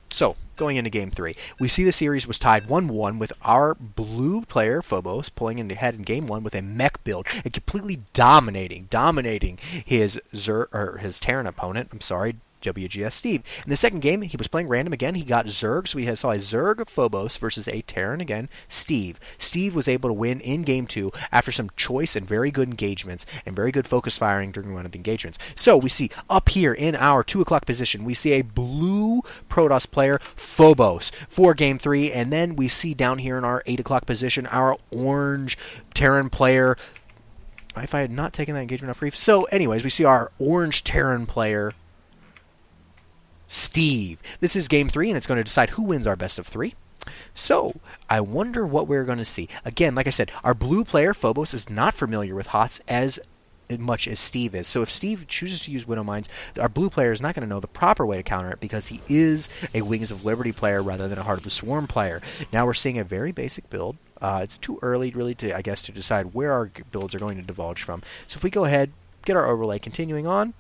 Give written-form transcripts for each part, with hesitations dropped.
So, going into Game 3, we see the series was tied 1-1 with our blue player, Phobos, pulling ahead in Game 1 with a mech build and completely dominating his Terran opponent, WGsSteve. In the second game, he was playing random again. He got Zerg, so we saw a Zerg Phobos versus a Terran again, Steve. Steve was able to win in Game 2 after some choice and very good engagements and very good focus firing during one of the engagements. So we see up here in our 2 o'clock position, we see a blue Protoss player, Phobos, for Game 3, and then we see down here in our 8 o'clock position, our orange Terran player. If I had not taken that engagement off Reef. So anyways, we see our orange Terran player, Steve. This is Game 3, and it's going to decide who wins our best of 3. So, I wonder what we're going to see. Again, like I said, our blue player, Phobos, is not familiar with HOTS as much as Steve is. So if Steve chooses to use Widow Mines, our blue player is not going to know the proper way to counter it because he is a Wings of Liberty player rather than a Heart of the Swarm player. Now we're seeing a very basic build. It's too early, really, to decide where our builds are going to divulge from. So if we go ahead, get our overlay continuing on,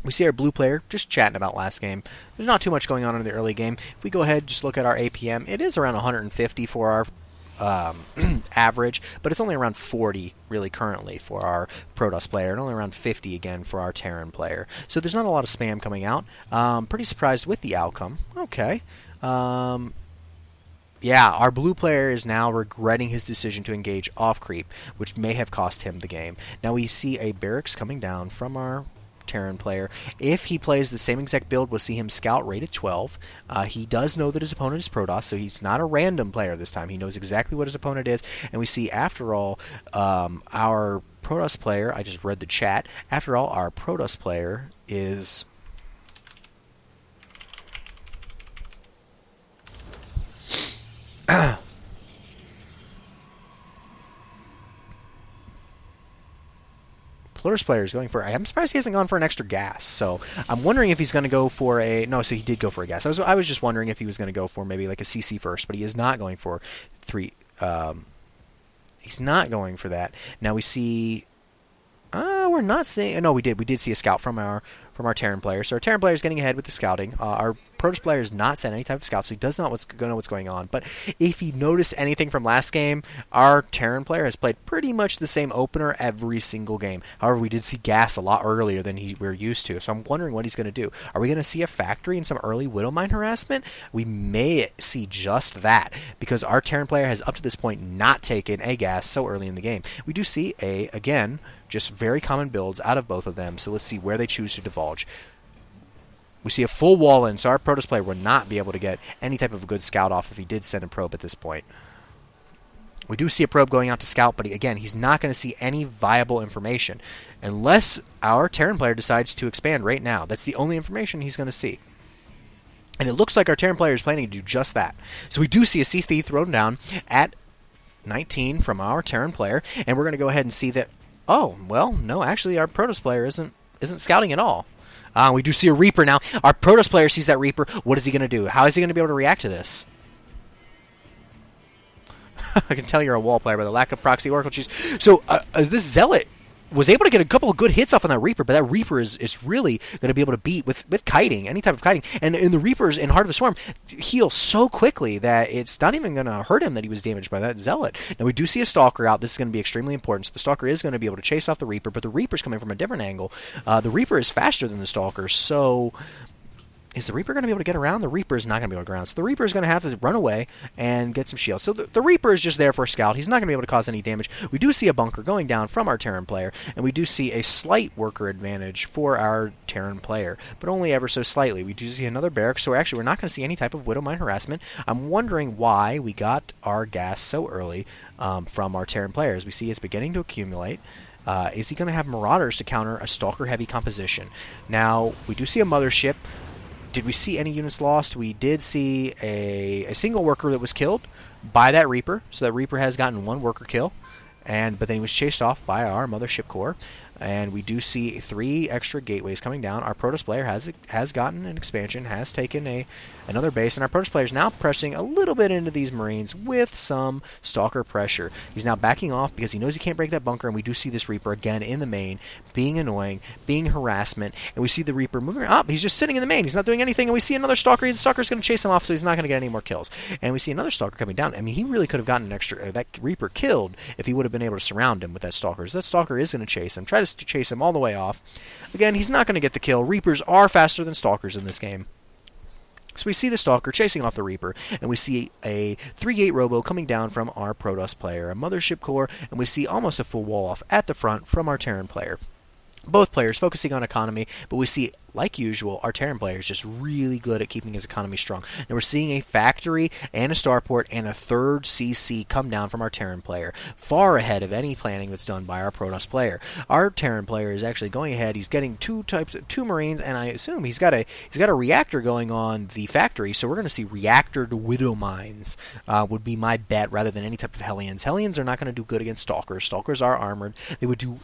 we see our blue player just chatting about last game. There's not too much going on in the early game. If we go ahead, just look at our APM, it is around 150 for our average, but it's only around 40 really currently for our Protoss player, and only around 50 again for our Terran player. So there's not a lot of spam coming out. Pretty surprised with the outcome. Okay. Yeah, our blue player is now regretting his decision to engage off creep, which may have cost him the game. Now we see a barracks coming down from our Terran player. If he plays the same exact build, we'll see him scout rated 12. He does know that his opponent is Protoss, so he's not a random player this time. He knows exactly what his opponent is, and we see, after all, our Protoss player, I just read the chat, after all, our Protoss player is... Plurus player is going for... I'm surprised he hasn't gone for an extra gas. So I'm wondering if he's going to go for a... No, so he did go for a gas. I was just wondering if he was going to go for maybe like a CC first, but he is not going for 3... he's not going for that. Now we see... we're not seeing... No, we did see a scout from our Terran player. So our Terran player is getting ahead with the scouting. Our Protoss player has not sent any type of scout, so he does not know what's going on. But if he noticed anything from last game, our Terran player has played pretty much the same opener every single game. However, we did see gas a lot earlier than we're used to, so I'm wondering what he's going to do. Are we going to see a factory and some early Widow Mine harassment? We may see just that, because our Terran player has up to this point not taken a gas so early in the game. We do see again, just very common builds out of both of them, so let's see where they choose to divulge. We see a full wall in, so our Protoss player would not be able to get any type of a good scout off if he did send a probe at this point. We do see a probe going out to scout, but again, he's not going to see any viable information unless our Terran player decides to expand right now. That's the only information he's going to see. And it looks like our Terran player is planning to do just that. So we do see a CC thrown down at 19 from our Terran player, and we're going to go ahead and see that, oh, well, no, actually our Protoss player isn't scouting at all. We do see a Reaper now. Our Protoss player sees that Reaper. What is he going to do? How is he going to be able to react to this? I can tell you're a wall player by the lack of proxy Oracle cheese. So this Zealot was able to get a couple of good hits off on that Reaper, but that Reaper is really going to be able to beat with kiting, any type of kiting. And the Reapers in Heart of the Swarm heal so quickly that it's not even going to hurt him that he was damaged by that Zealot. Now we do see a Stalker out. This is going to be extremely important. So the Stalker is going to be able to chase off the Reaper, but the Reaper's coming from a different angle. The Reaper is faster than the Stalker, so... Is the Reaper going to be able to get around? The Reaper is not going to be able to get around. So the Reaper is going to have to run away and get some shields. So the Reaper is just there for a scout. He's not going to be able to cause any damage. We do see a bunker going down from our Terran player, and we do see a slight worker advantage for our Terran player, but only ever so slightly. We do see another barracks, so we're not going to see any type of Widow Mine harassment. I'm wondering why we got our gas so early from our Terran player. As we see, it's beginning to accumulate. Is he going to have Marauders to counter a Stalker-heavy composition? Now, we do see a Mothership. Did we see any units lost? We did see a single worker that was killed by that Reaper. So that Reaper has gotten one worker kill. but then he was chased off by our Mothership Core. And we do see 3 extra gateways coming down. Our Protoss player has gotten an expansion, has taken another base, and our Protoss player is now pressing a little bit into these Marines with some Stalker pressure. He's now backing off because he knows he can't break that bunker, and we do see this Reaper again in the main, being annoying, being harassment, and we see the Reaper moving up. He's just sitting in the main. He's not doing anything, and we see another Stalker. The Stalker's going to chase him off, so he's not going to get any more kills. And we see another Stalker coming down. I mean, he really could have gotten an extra, that Reaper killed if he would have been able to surround him with that Stalker. So that Stalker is going to chase him, try to chase him all the way off. Again, he's not going to get the kill. Reapers are faster than Stalkers in this game. So we see the Stalker chasing off the Reaper, and we see a 3-gate robo coming down from our Protoss player, a Mothership Core, and we see almost a full wall off at the front from our Terran player. Both players focusing on economy, but we see, like usual, our Terran player is just really good at keeping his economy strong. And we're seeing a factory and a starport and a 3rd CC come down from our Terran player, far ahead of any planning that's done by our Protoss player. Our Terran player is actually going ahead. He's getting 2 Marines, and I assume he's got a reactor going on the factory. So we're going to see reactored Widow Mines would be my bet, rather than any type of Hellions. Hellions are not going to do good against Stalkers. Stalkers are armored. They would do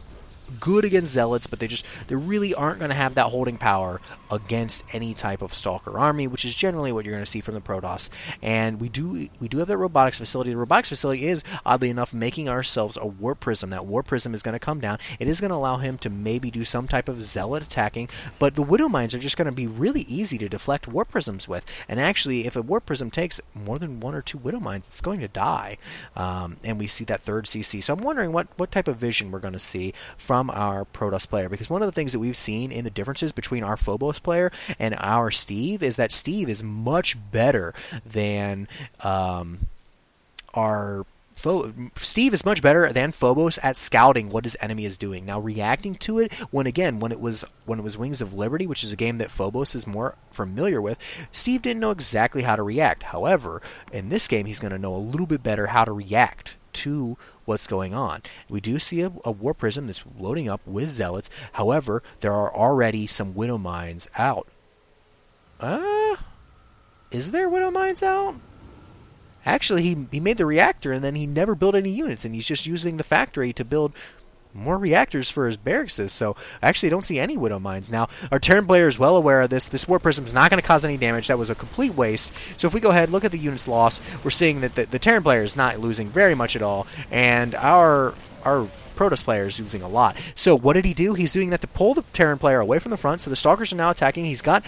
good against Zealots, but they really aren't going to have that holding power against any type of Stalker army, which is generally what you're going to see from the Protoss. And we do have that robotics facility. The robotics facility is, oddly enough, making ourselves a Warp Prism. That Warp Prism is going to come down. It is going to allow him to maybe do some type of Zealot attacking, but the Widow Mines are just going to be really easy to deflect Warp Prisms with. And actually, if a Warp Prism takes more than 1 or 2 Widow Mines, it's going to die. And we see that 3rd CC. So I'm wondering what type of vision we're going to see from our Protoss player, because one of the things that we've seen in the differences between our Phobos player and our Steve is that Steve is much better than Steve is much better than Phobos at scouting what his enemy is doing. Now, reacting to it, when it was Wings of Liberty, which is a game that Phobos is more familiar with, Steve didn't know exactly how to react. However, in this game, he's going to know a little bit better how to react to what's going on. We do see a Warp Prism that's loading up with Zealots. However, there are already some Widow Mines out. Is there Widow Mines out? Actually, he made the reactor, and then he never built any units, and he's just using the factory to build more reactors for his barracks. So I actually don't see any Widow Mines. Now, our Terran player is well aware of this. This Warp Prism is not going to cause any damage. That was a complete waste. So if we go ahead and look at the units lost, we're seeing that the Terran player is not losing very much at all, and our Protoss player is using a lot. So what did he do? He's doing that to pull the Terran player away from the front. So the Stalkers are now attacking. He's got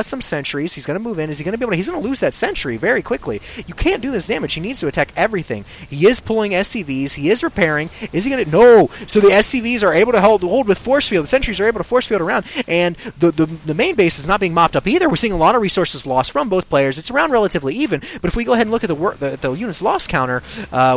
some sentries. He's going to move in. Is he going to be able to? He's going to lose that sentry very quickly. You can't do this damage. He needs to attack everything. He is pulling SCVs. He is repairing. Is he going to? No. So the SCVs are able to hold with force field. The sentries are able to force field around, and the main base is not being mopped up either. We're seeing a lot of resources lost from both players. It's around relatively even. But if we go ahead and look at the units lost counter,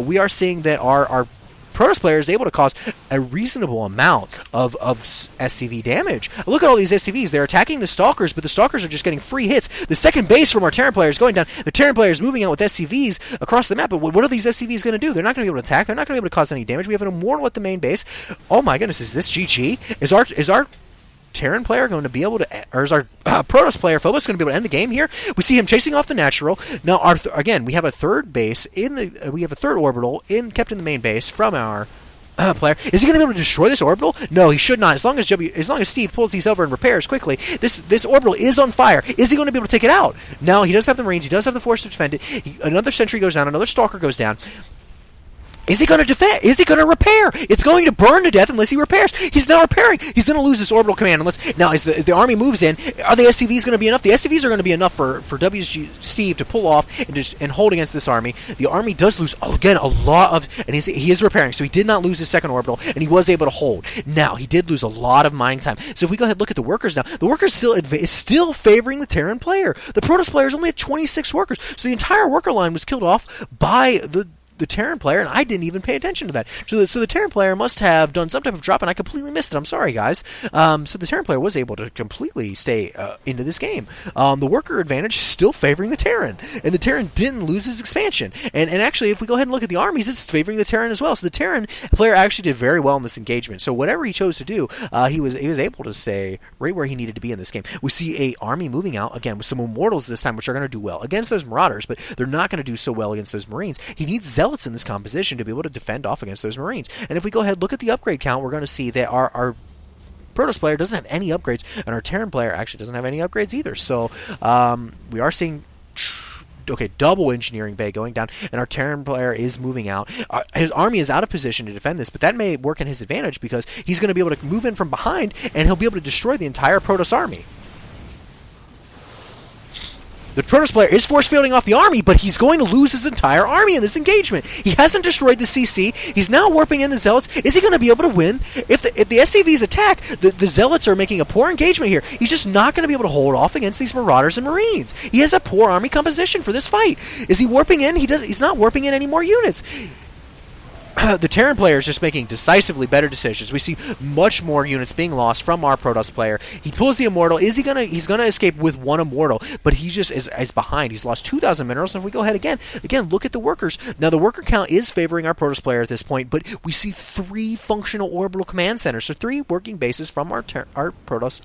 we are seeing that our Protoss player is able to cause a reasonable amount of SCV damage. Look at all these SCVs. They're attacking the Stalkers, but the Stalkers are just getting free hits. The second base from our Terran player is going down. The Terran player is moving out with SCVs across the map, but what are these SCVs going to do? They're not going to be able to attack. They're not going to be able to cause any damage. We have an Immortal at the main base. Oh my goodness, is this GG? Is our Terran player going to be able to, or is our Protoss player Phobos going to be able to end the game here? We see him chasing off the natural. Now, again, we have a 3rd base we have a 3rd orbital kept in the main base from our player. Is he going to be able to destroy this orbital? No, he should not. As long as Steve pulls these over and repairs quickly, this orbital is on fire. Is he going to be able to take it out? No, he does have the Marines. He does have the force to defend it. Another sentry goes down. Another Stalker goes down. Is he going to defend? Is he going to repair? It's going to burn to death unless he repairs. He's now repairing. He's going to lose this orbital command unless... Now, as the army moves in, are the SCVs going to be enough? The SCVs are going to be enough for WGsSteve to pull off and hold against this army. The army does lose, again, a lot of... And he is repairing, so he did not lose his second orbital, and he was able to hold. Now, he did lose a lot of mining time. So if we go ahead and look at the workers now, the workers is still favoring the Terran player. The Protoss player is only at 26 workers, so the entire worker line was killed off by the Terran player, and I didn't even pay attention to that. So the Terran player must have done some type of drop, and I completely missed it. I'm sorry, guys. So the Terran player was able to completely stay into this game. The worker advantage is still favoring the Terran, and the Terran didn't lose his expansion. And actually, if we go ahead and look at the armies, it's favoring the Terran as well. So the Terran player actually did very well in this engagement. So whatever he chose to do, he was able to stay right where he needed to be in this game. We see a army moving out, again, with some Immortals this time, which are going to do well against those Marauders, but they're not going to do so well against those Marines. He needs Zealots Zealots in this composition to be able to defend off against those Marines. And if we go ahead and look at the upgrade count, we're going to see that our Protoss player doesn't have any upgrades, and our Terran player actually doesn't have any upgrades either. So we are seeing double engineering bay going down, and our Terran player is moving out. His army is out of position to defend this, but that may work in his advantage because he's going to be able to move in from behind, and he'll be able to destroy the entire Protoss army. The Protoss player is force fielding off the army, but he's going to lose his entire army in this engagement. He hasn't destroyed the CC. He's now warping in the Zealots. Is he going to be able to win? If the SCVs attack, the Zealots are making a poor engagement here. He's just not going to be able to hold off against these Marauders and Marines. He has a poor army composition for this fight. Is he warping in? He's not warping in any more units. The Terran player is just making decisively better decisions. We see much more units being lost from our Protoss player. He pulls the Immortal. He's gonna escape with one Immortal, but he just is behind. He's lost 2,000 minerals. And if we go ahead again, look at the workers. Now the worker count is favoring our Protoss player at this point, but we see 3 functional orbital command centers, so 3 working bases from our Protoss,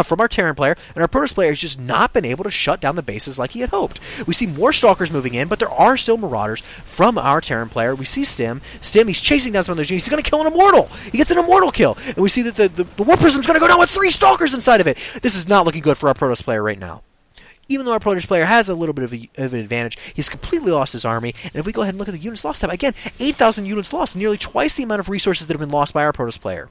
from our Terran player, and our Protoss player has just not been able to shut down the bases like he had hoped. We see more Stalkers moving in, but there are still Marauders from our Terran player. We see Stim, he's chasing down some of those units. He's going to kill an Immortal. He gets an Immortal kill. And we see that the War Prism's going to go down with 3 Stalkers inside of it. This is not looking good for our Protoss player right now. Even though our Protoss player has a little bit of an advantage, he's completely lost his army. And if we go ahead and look at the units lost tab, again, 8,000 units lost, nearly twice the amount of resources that have been lost by our Protoss player.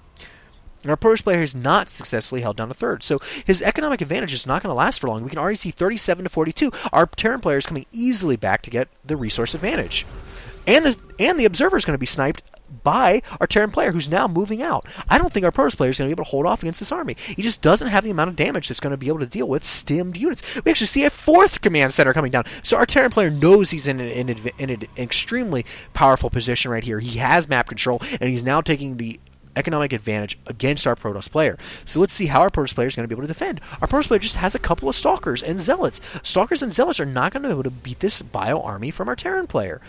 And our Protoss player has not successfully held down a third. So his economic advantage is not going to last for long. We can already see 37 to 42. Our Terran player is coming easily back to get the resource advantage. And the Observer is going to be sniped by our Terran player, who's now moving out. I don't think our Protoss player is going to be able to hold off against this army. He just doesn't have the amount of damage that's going to be able to deal with stimmed units. We actually see a 4th command center coming down. So our Terran player knows he's in an extremely powerful position right here. He has map control, and he's now taking the economic advantage against our Protoss player. So let's see how our Protoss player is going to be able to defend. Our Protoss player just has a couple of Stalkers and Zealots. Stalkers and Zealots are not going to be able to beat this bio army from our Terran player.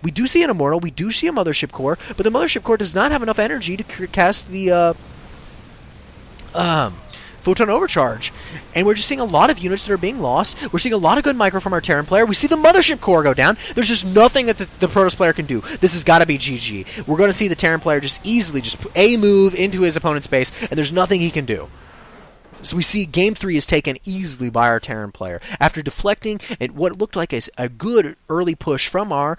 We do see an Immortal, we do see a Mothership Core, but the Mothership Core does not have enough energy to cast the Photon Overcharge. And we're just seeing a lot of units that are being lost. We're seeing a lot of good micro from our Terran player. We see the Mothership Core go down. There's just nothing that the Protoss player can do. This has got to be GG. We're going to see the Terran player just easily move into his opponent's base, and there's nothing he can do. So we see Game 3 is taken easily by our Terran player. After deflecting at what looked like a good early push from our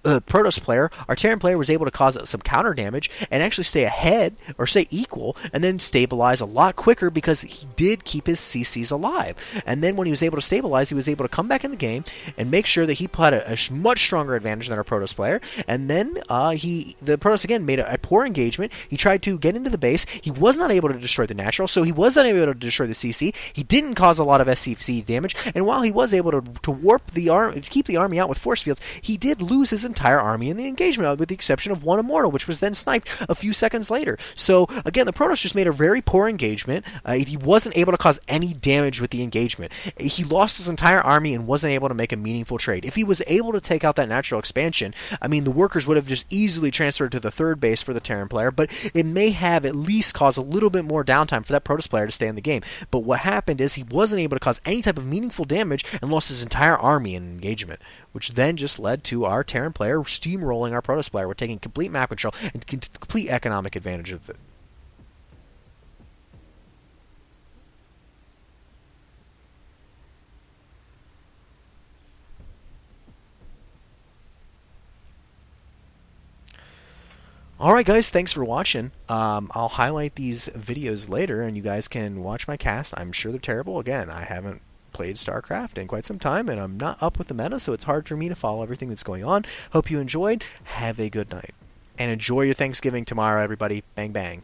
Protoss player, our Terran player was able to cause some counter damage and actually stay ahead, or stay equal, and then stabilize a lot quicker because he did keep his CCs alive. And then when he was able to stabilize, he was able to come back in the game and make sure that he had a much stronger advantage than our Protoss player. And then the Protoss again made a poor engagement. He tried to get into the base. He was not able to destroy the natural, so he was not able to destroy the CC. He didn't cause a lot of SCC damage, and while he was able to warp the army, to keep the army out with force fields, he did lose his entire army in the engagement, with the exception of one Immortal, which was then sniped a few seconds later. So again, the Protoss just made a very poor engagement. He wasn't able to cause any damage with the engagement. He lost his entire army and wasn't able to make a meaningful trade. If he was able to take out that natural expansion, I mean, the workers would have just easily transferred to the third base for the Terran player, but it may have at least caused a little bit more downtime for that Protoss player to stay in the game. But what happened is he wasn't able to cause any type of meaningful damage and lost his entire army in engagement, which then just led to our Terran player steamrolling our Protoss player. We're taking complete map control and complete economic advantage of it. Alright guys, thanks for watching. I'll highlight these videos later and you guys can watch my cast. I'm sure they're terrible. Again, I haven't played StarCraft in quite some time and I'm not up with the meta, so it's hard for me to follow everything that's going on. Hope you enjoyed. Have a good night. And enjoy your Thanksgiving tomorrow, everybody. Bang, bang.